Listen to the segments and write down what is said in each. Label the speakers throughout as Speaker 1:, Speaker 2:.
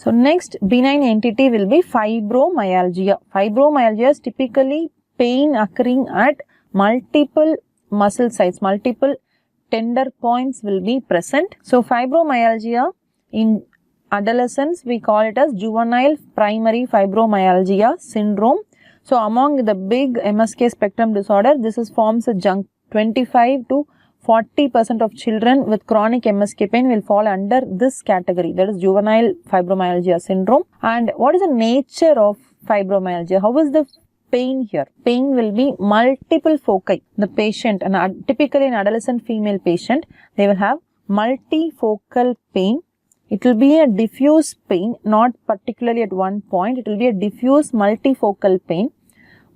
Speaker 1: So next benign entity will be fibromyalgia. Fibromyalgia is typically pain occurring at multiple muscle sites, multiple tender points will be present. So fibromyalgia in adolescents, we call it as juvenile primary fibromyalgia syndrome. So among the big MSK spectrum disorder, this forms a junk. 25 to 40% of children with chronic MSK pain will fall under this category, that is juvenile fibromyalgia syndrome. And what is the nature of fibromyalgia? How is the pain here? Pain will be multiple foci. The patient, and typically an adolescent female patient, they will have multifocal pain. It will be a diffuse pain, not particularly at one point. It will be a diffuse multifocal pain.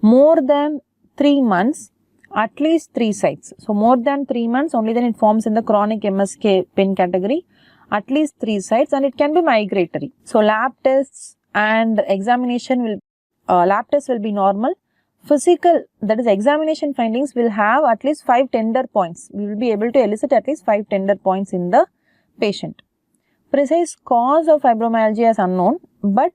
Speaker 1: More than 3 months, at least 3 sites. So more than 3 months, only then it forms in the chronic MSK pain category. At least 3 sites, and it can be migratory. So lab tests and examination will, lab tests will be normal. Physical, that is examination findings, will have at least 5 tender points. We will be able to elicit at least 5 tender points in the patient. Precise cause of fibromyalgia is unknown, but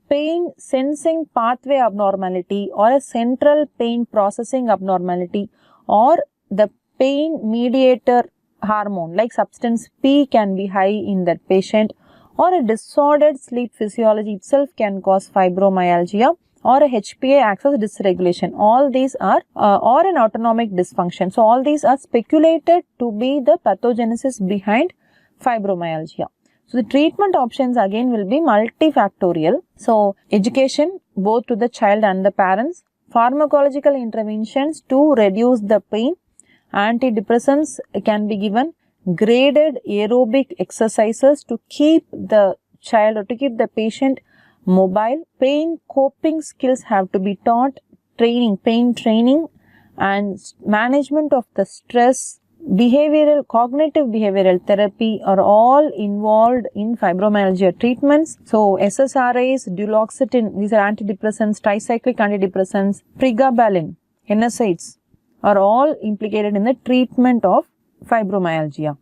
Speaker 1: pain sensing pathway abnormality or a central pain processing abnormality or the pain mediator hormone like substance P can be high in that patient, or a disordered sleep physiology itself can cause fibromyalgia, or a HPA axis dysregulation. All these are or an autonomic dysfunction. So all these are speculated to be the pathogenesis behind fibromyalgia. So the treatment options again will be multifactorial. So education both to the child and the parents, pharmacological interventions to reduce the pain, antidepressants can be given, graded aerobic exercises to keep the child or to keep the patient mobile, pain coping skills have to be taught, training, pain training, and management of the stress, behavioral, cognitive behavioral therapy are all involved in fibromyalgia treatments. So SSRIs, duloxetine, these are antidepressants, tricyclic antidepressants, pregabalin, NSAIDs are all implicated in the treatment of fibromyalgia.